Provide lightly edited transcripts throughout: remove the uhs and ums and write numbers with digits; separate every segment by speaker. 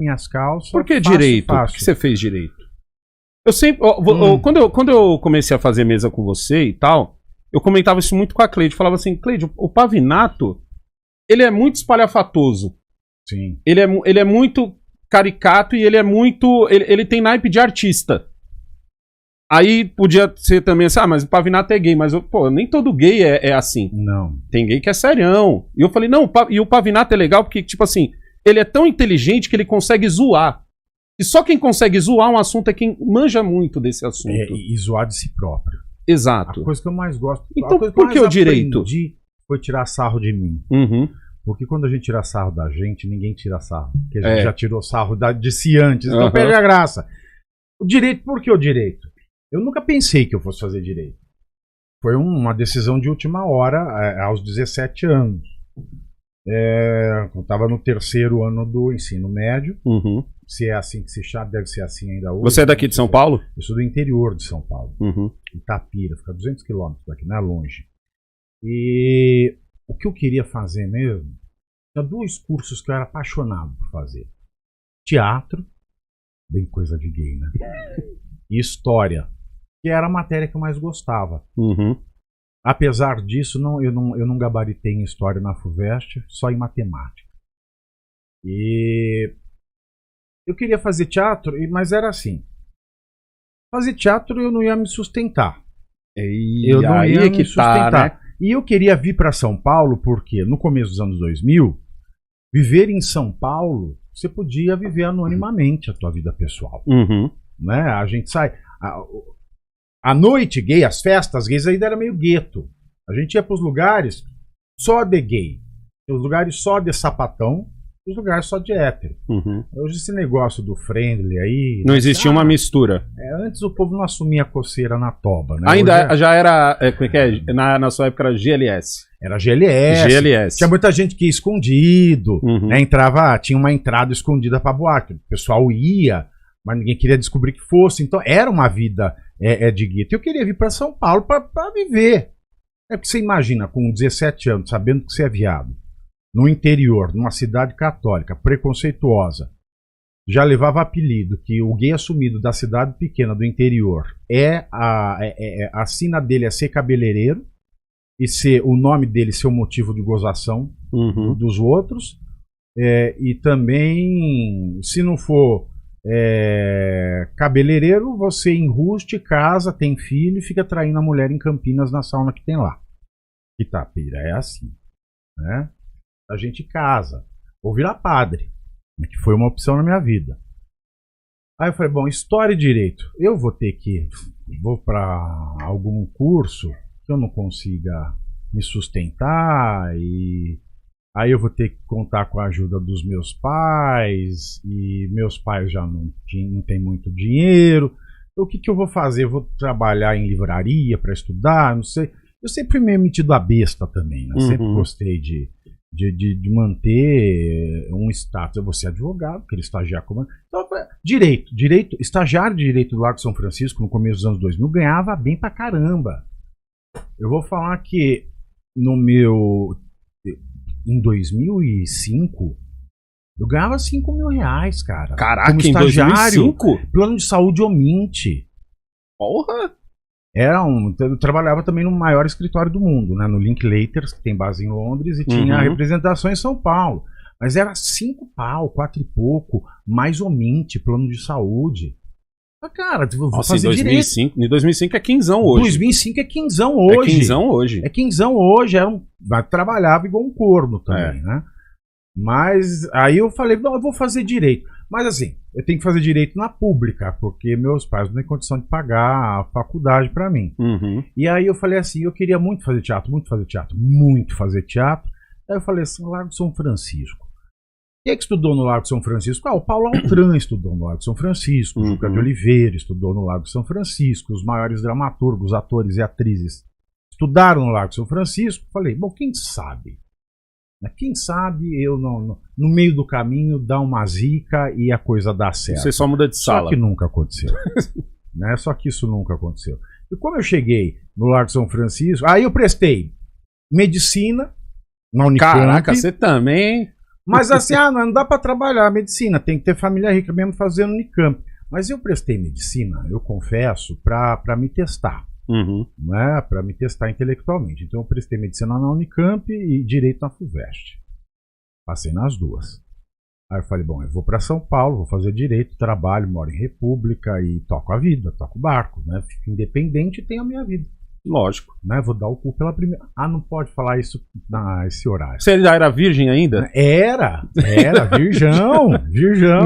Speaker 1: minhas calças.
Speaker 2: Por que
Speaker 1: fácil,
Speaker 2: direito?
Speaker 1: fácil.
Speaker 2: Por que você fez direito? Eu sempre. Quando eu comecei a fazer mesa com você e tal, eu comentava isso muito com a Cleide. Falava assim, Cleide, o Pavinato, ele é muito espalhafatoso.
Speaker 1: Sim.
Speaker 2: Ele é muito caricato e ele é muito. Ele tem naipe de artista. Aí podia ser também assim, mas o Pavinato é gay, mas nem todo gay é assim.
Speaker 1: Não.
Speaker 2: Tem gay que é serião. E eu falei, não, e o Pavinato é legal porque, tipo assim, ele é tão inteligente que ele consegue zoar. E só quem consegue zoar um assunto é quem manja muito desse assunto.
Speaker 1: E zoar de si próprio.
Speaker 2: Exato.
Speaker 1: A coisa que eu mais gosto.
Speaker 2: Então, por que o direito?
Speaker 1: Foi tirar sarro de mim.
Speaker 2: Uhum.
Speaker 1: Porque quando a gente tira sarro da gente, ninguém tira sarro. Porque a gente já tirou sarro de si antes. Então
Speaker 2: Uhum.
Speaker 1: perde a graça. O direito, por que o direito? Eu nunca pensei que eu fosse fazer direito. Foi uma decisão de última hora, aos 17 anos. Eu estava no 3º ano do ensino médio.
Speaker 2: Uhum.
Speaker 1: Se é assim que se chama, deve ser assim ainda hoje.
Speaker 2: Você é daqui de São Paulo?
Speaker 1: Eu sou do interior de São Paulo.
Speaker 2: Uhum.
Speaker 1: Itapira, fica 200 quilômetros daqui, não é longe. E o que eu queria fazer mesmo, tinha 2 cursos que eu era apaixonado por fazer. Teatro, bem coisa de gay, né? E história, que era a matéria que eu mais gostava.
Speaker 2: Uhum.
Speaker 1: Apesar disso, eu não gabaritei em história na FUVEST, só em matemática. E eu queria fazer teatro, mas era assim. Fazer teatro eu não ia me sustentar. Eu não ia me sustentar. Né? E eu queria vir para São Paulo porque no começo dos anos 2000, viver em São Paulo, você podia viver anonimamente a tua vida pessoal.
Speaker 2: Uhum.
Speaker 1: Né? A gente sai... A noite gay, as festas gays ainda era meio gueto. A gente ia para os lugares só de gay. Os lugares só de sapatão. Os lugares só de hétero.
Speaker 2: Uhum.
Speaker 1: Hoje esse negócio do friendly aí...
Speaker 2: Não existia uma mistura.
Speaker 1: Antes o povo não assumia coceira na toba, né?
Speaker 2: Ainda já era... Como é que é? Na sua época era GLS.
Speaker 1: Era GLS. Tinha muita gente que ia escondido.
Speaker 2: Uhum.
Speaker 1: Né? Tinha uma entrada escondida pra boate. O pessoal ia, mas ninguém queria descobrir que fosse. Então era uma vida de gueto. Eu queria vir pra São Paulo pra viver. É porque você imagina, com 17 anos, sabendo que você é viado, no interior, numa cidade católica, preconceituosa, já levava apelido que o gay assumido da cidade pequena do interior a sina dele é ser cabeleireiro e ser o nome dele ser o motivo de gozação dos outros, e também, se não for cabeleireiro, você enruste, casa, tem filho e fica traindo a mulher em Campinas na sauna que tem lá. Itapira é assim, né? A gente casa, ou virar padre, que foi uma opção na minha vida. Aí eu falei, bom, história e direito, eu vou para algum curso que eu não consiga me sustentar, e aí eu vou ter que contar com a ajuda dos meus pais, e meus pais já não têm muito dinheiro, então o que eu vou fazer? Eu vou trabalhar em livraria para estudar, não sei. Eu sempre fui meio metido a besta também, né? Sempre gostei de manter um status. Eu vou ser advogado, queria estagiar como... Então, direito, estagiário de direito do Largo de São Francisco no começo dos anos 2000 ganhava bem pra caramba. Eu vou falar que em 2005 eu ganhava R$5.000, cara.
Speaker 2: Caraca,
Speaker 1: como estagiário,
Speaker 2: em 2005?
Speaker 1: Plano de saúde Omint.
Speaker 2: Porra!
Speaker 1: Eu trabalhava também no maior escritório do mundo, né, no Linklaters, que tem base em Londres, e tinha representação em São Paulo. Mas era 5 pau, 4 e pouco, mais Omint, plano de saúde. Mas, cara, eu vou fazer direito.
Speaker 2: Em 2005 é quinzão hoje.
Speaker 1: 2005 é quinzão hoje.
Speaker 2: É quinzão hoje.
Speaker 1: É quinzão hoje. Trabalhava igual um corno também, né? Mas aí eu falei, não, eu vou fazer direito. Mas assim, eu tenho que fazer direito na pública, porque meus pais não têm condição de pagar a faculdade pra mim. E aí eu falei assim, eu queria muito fazer teatro. Aí eu falei assim, Largo de São Francisco. Quem é que estudou no Largo de São Francisco? O Paulo Altran estudou no Largo de São Francisco, o Juca de Oliveira estudou no Largo de São Francisco, os maiores dramaturgos, atores e atrizes estudaram no Largo de São Francisco. Falei, bom, quem sabe? Quem sabe eu no meio do caminho dá uma zica e a coisa dá certo.
Speaker 2: Você só muda de sala.
Speaker 1: Só que nunca aconteceu. Né? Só que isso nunca aconteceu. E como eu cheguei no Largo de São Francisco, aí eu prestei medicina na Unicamp.
Speaker 2: Caraca, você também.
Speaker 1: Mas assim, não dá para trabalhar medicina, tem que ter família rica mesmo fazendo Unicamp. Mas eu prestei medicina, eu confesso, para me testar, né? Para me testar intelectualmente. Então eu prestei medicina na Unicamp e direito na FUVEST. Passei nas duas. Aí eu falei, bom, eu vou para São Paulo, vou fazer direito, trabalho, moro em República e toco a vida, toco o barco, né? Fico independente e tenho a minha vida.
Speaker 2: Lógico.
Speaker 1: Né? Vou dar o cu pela primeira. Não pode falar isso nesse horário.
Speaker 2: Você era virgem ainda?
Speaker 1: Era, virgão.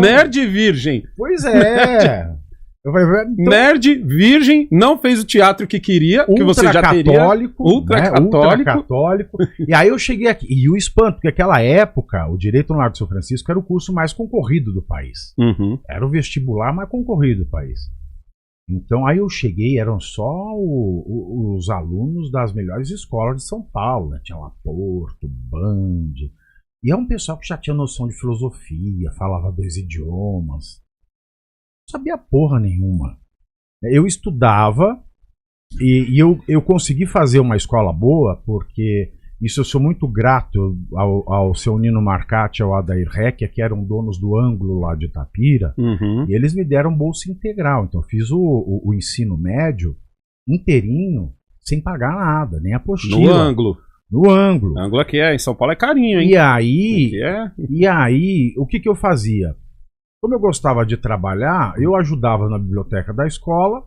Speaker 2: Nerd virgem.
Speaker 1: Pois é. Então,
Speaker 2: nerd virgem, não fez o teatro que queria, que você já teria.
Speaker 1: Ultracatólico. E aí eu cheguei aqui. E o espanto, porque naquela época, o Direito no Largo de São Francisco era o curso mais concorrido do país. Era o vestibular mais concorrido do país. Então aí eu cheguei, eram só os alunos das melhores escolas de São Paulo, né? Tinha lá Porto, Band, e é um pessoal que já tinha noção de filosofia, falava 2 idiomas, não sabia porra nenhuma. Eu estudava e eu consegui fazer uma escola boa, porque isso eu sou muito grato ao seu Nino Marcati e ao Adair Reck, que eram donos do Ângulo lá de Itapira, e eles me deram bolsa integral. Então eu fiz o ensino médio inteirinho, sem pagar nada, nem apostila.
Speaker 2: No Ângulo.
Speaker 1: No Ângulo.
Speaker 2: Ângulo aqui em São Paulo é carinho, hein?
Speaker 1: E aí, o que eu fazia? Como eu gostava de trabalhar, eu ajudava na biblioteca da escola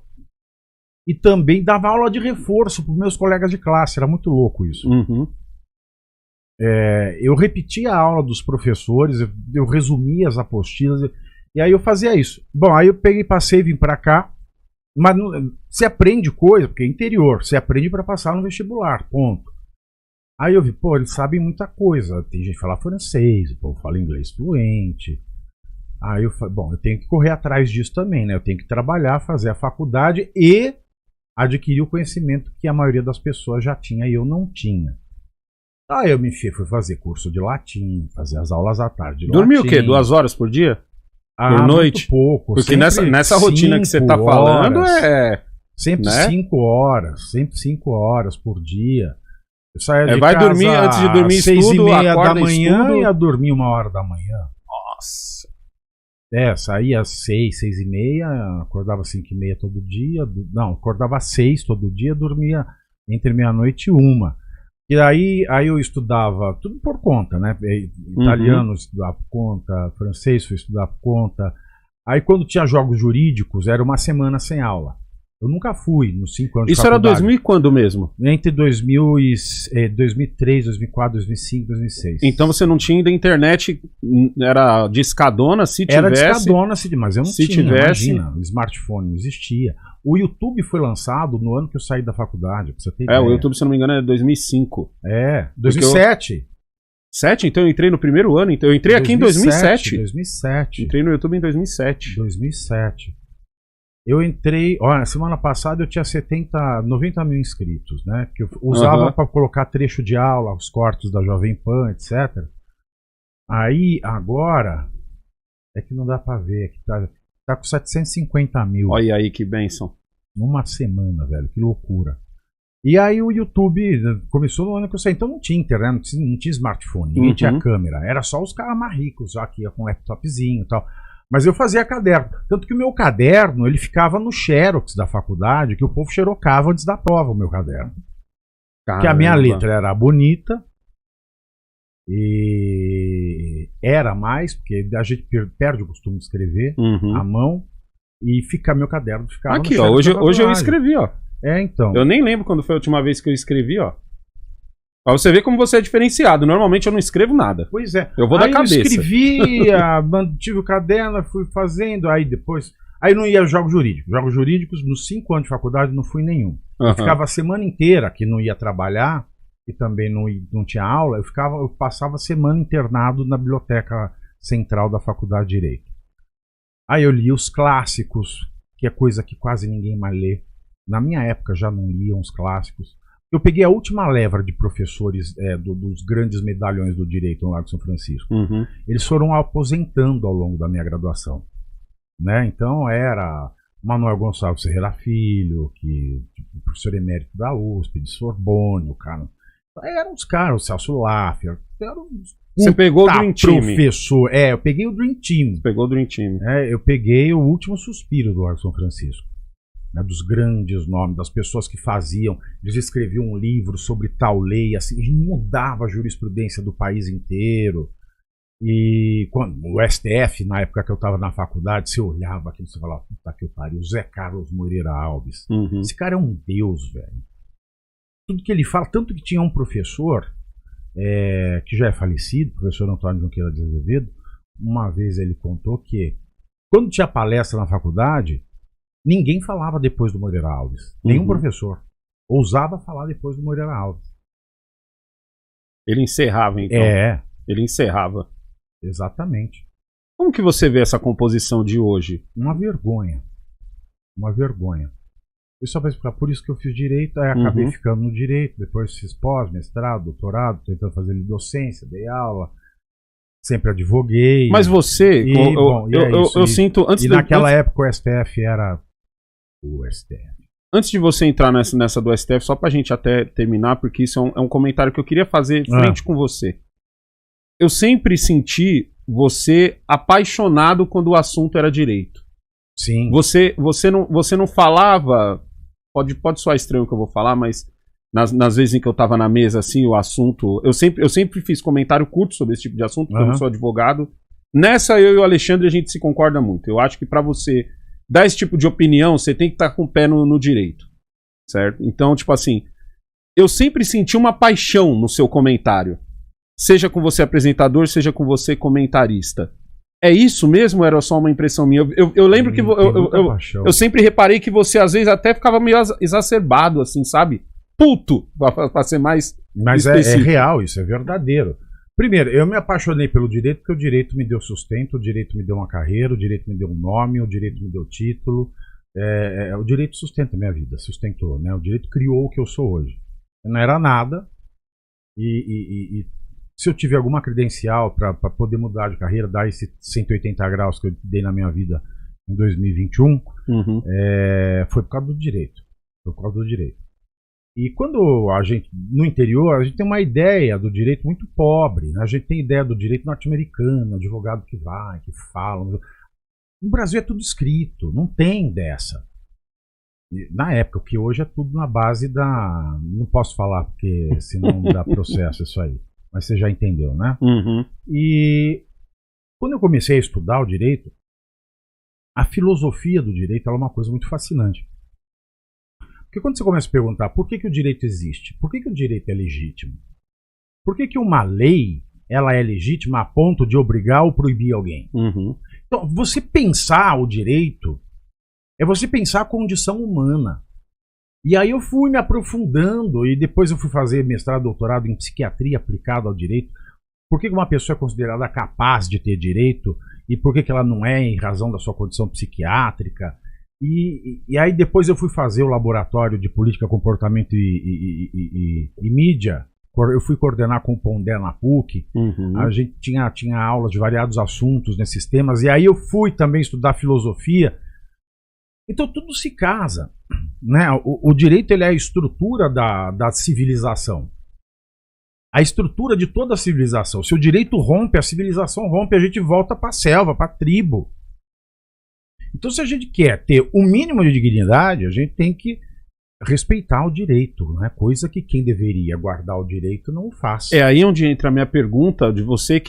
Speaker 1: e também dava aula de reforço para os meus colegas de classe. Era muito louco isso. Eu repetia a aula dos professores, eu resumia as apostilas, e aí eu fazia isso. Bom, aí eu peguei, passei, vim pra cá, mas você aprende coisa, porque é interior, você aprende para passar no vestibular, ponto. Aí eu vi, eles sabem muita coisa, tem gente que fala francês, o povo fala inglês fluente. Aí eu falei, bom, eu tenho que correr atrás disso também, né? Eu tenho que trabalhar, fazer a faculdade e adquirir o conhecimento que a maioria das pessoas já tinha e eu não tinha. Aí eu me enfiei, fui fazer curso de latim, fazer as aulas à tarde de
Speaker 2: Dormiu o quê? 2 horas por dia? Por noite?
Speaker 1: Muito pouco.
Speaker 2: Porque nessa rotina que você tá falando
Speaker 1: Sempre 5 horas, sempre 5 horas por dia. Eu saía de
Speaker 2: vai
Speaker 1: casa
Speaker 2: dormir, antes de dormir,
Speaker 1: 6h30
Speaker 2: acorda
Speaker 1: da manhã
Speaker 2: estudo.
Speaker 1: e ia dormir 1h da manhã.
Speaker 2: Nossa.
Speaker 1: Saía às 6, 6h30, acordava às 5h30 todo dia. Não, acordava às 6 todo dia, dormia entre meia-noite e 1. E aí eu estudava tudo por conta, né? Italiano eu estudava por conta, francês fui estudar por conta. Aí quando tinha jogos jurídicos, era uma semana sem aula. Eu nunca fui nos 5 anos de faculdade.
Speaker 2: Isso era 2000 e quando mesmo?
Speaker 1: Entre 2003, 2004, 2005, 2006.
Speaker 2: Então você não tinha ainda internet, era de escadona, se tivesse...
Speaker 1: Era de escadona, mas eu não tinha,
Speaker 2: tivesse...
Speaker 1: imagina, o smartphone não existia. O YouTube foi lançado no ano que eu saí da faculdade, pra você ter ideia.
Speaker 2: O YouTube, se eu não me engano, é 2005.
Speaker 1: 2007.
Speaker 2: 7? Então eu entrei no primeiro ano, então eu entrei aqui em 2007.
Speaker 1: 2007.
Speaker 2: Entrei no YouTube em 2007.
Speaker 1: 2007. Eu entrei, olha, semana passada eu tinha 90 mil inscritos, né? Que eu usava para colocar trecho de aula, os cortes da Jovem Pan, etc. Aí, agora, é que não dá para ver, que tá com 750 mil.
Speaker 2: Olha aí que bênção.
Speaker 1: Numa semana, velho, que loucura. E aí o YouTube começou no ano que eu saí, então não tinha internet, não tinha smartphone, ninguém tinha câmera, era só os caras mais ricos, já que ia com laptopzinho e tal. Mas eu fazia caderno. Tanto que o meu caderno, ele ficava no xerox da faculdade, que o povo xerocava antes da prova, o meu caderno.
Speaker 2: Caramba.
Speaker 1: Que a minha letra era bonita. E era mais, porque a gente perde o costume de escrever à mão. E meu caderno ficava
Speaker 2: aqui,
Speaker 1: no
Speaker 2: ó,
Speaker 1: xerox.
Speaker 2: hoje eu escrevi, ó.
Speaker 1: Então.
Speaker 2: Eu nem lembro quando foi a última vez que eu escrevi, ó. Pra você ver como você é diferenciado. Normalmente eu não escrevo nada.
Speaker 1: Pois é.
Speaker 2: Eu vou da cabeça.
Speaker 1: Eu escrevia, mantive o caderno, fui fazendo, aí depois... Aí não ia jogos jurídicos. Jogos jurídicos, nos 5 anos de faculdade, não fui nenhum. Eu ficava a semana inteira que não ia trabalhar, e também não tinha aula, eu passava a semana internado na biblioteca central da Faculdade de Direito. Aí eu li os clássicos, que é coisa que quase ninguém mais lê. Na minha época já não liam os clássicos. Eu peguei a última leva de professores dos grandes medalhões do direito no Largo de São Francisco. Eles foram aposentando ao longo da minha graduação. Né? Então era Manuel Gonçalves Ferreira Filho, professor emérito da USP, de Sorbonne, o cara. Eram uns caras, o Celso Laffer, eram
Speaker 2: Você pegou o Dream Team.
Speaker 1: Professor. Eu peguei o Dream Team.
Speaker 2: Pegou o Dream Team.
Speaker 1: Eu peguei o último suspiro do Largo São Francisco. Né, dos grandes nomes, das pessoas que faziam. Eles escreviam um livro sobre tal lei, assim, e mudava a jurisprudência do país inteiro. E quando o STF, na época que eu estava na faculdade, você olhava aquilo e você falava, puta que pariu, Zé Carlos Moreira Alves. Esse cara é um deus, velho. Tudo que ele fala, tanto que tinha um professor que já é falecido, o professor Antônio Junqueira de Azevedo, uma vez ele contou que quando tinha palestra na faculdade, ninguém falava depois do Moreira Alves. Nenhum professor ousava falar depois do Moreira Alves.
Speaker 2: Ele encerrava, então. Ele encerrava.
Speaker 1: Exatamente.
Speaker 2: Como que você vê essa composição de hoje?
Speaker 1: Uma vergonha. Uma vergonha. Eu só vou explicar, por isso que eu fiz direito, aí acabei ficando no direito, depois fiz pós, mestrado, doutorado, tentando fazer docência, dei aula, sempre advoguei.
Speaker 2: Mas você, eu sinto...
Speaker 1: E naquela época o STF era o STF.
Speaker 2: Antes de você entrar nessa do STF, só pra gente até terminar, porque isso é um comentário que eu queria fazer frente com você. Eu sempre senti você apaixonado quando o assunto era direito.
Speaker 1: Sim.
Speaker 2: Você não falava... Pode soar estranho o que eu vou falar, mas nas vezes em que eu tava na mesa, assim, o assunto... Eu sempre fiz comentário curto sobre esse tipo de assunto, porque eu não sou advogado. Nessa, eu e o Alexandre, a gente se concorda muito. Eu acho que pra você dar esse tipo de opinião, você tem que estar com o pé no direito. Certo? Então, tipo assim, eu sempre senti uma paixão no seu comentário. Seja com você apresentador, seja com você comentarista. É isso mesmo ou era só uma impressão minha? Eu lembro que eu sempre reparei que você às vezes até ficava meio exacerbado, assim, sabe? Puto, pra ser mais
Speaker 1: específico. É real, isso é verdadeiro. Primeiro, eu me apaixonei pelo direito porque o direito me deu sustento, o direito me deu uma carreira, o direito me deu um nome, o direito me deu título. O direito sustenta a minha vida, sustentou, né? O direito criou o que eu sou hoje. Eu não era nada e se eu tiver alguma credencial para poder mudar de carreira, dar esse 180 graus que eu dei na minha vida em 2021, foi por causa do direito. Foi por causa do direito. E quando a gente, no interior, a gente tem uma ideia do direito muito pobre. Né? A gente tem ideia do direito norte-americano, advogado que vai, que fala. No Brasil é tudo escrito, não tem dessa. Na época, porque hoje é tudo na base da... Não posso falar, porque senão dá processo isso aí. Mas você já entendeu, né? E quando eu comecei a estudar o direito, a filosofia do direito é uma coisa muito fascinante. Porque quando você começa a perguntar por que o direito existe, por que o direito é legítimo, por que uma lei ela é legítima a ponto de obrigar ou proibir alguém? Então, você pensar o direito é você pensar a condição humana. E aí eu fui me aprofundando e depois eu fui fazer mestrado, doutorado em psiquiatria aplicado ao direito. Por que uma pessoa é considerada capaz de ter direito e por que ela não é em razão da sua condição psiquiátrica? E aí depois eu fui fazer o laboratório de política, comportamento e mídia. Eu fui coordenar com o Pondé na PUC. A gente tinha aulas de variados assuntos nesses temas. E aí eu fui também estudar filosofia. Então tudo se casa, né? O direito ele é a estrutura da civilização. A estrutura de toda a civilização. Se o direito rompe, a civilização rompe, a gente volta para a selva, para a tribo. Então se a gente quer ter o mínimo de dignidade, a gente tem que respeitar o direito, né? Coisa que quem deveria guardar o direito não faz.
Speaker 2: É aí onde entra a minha pergunta de você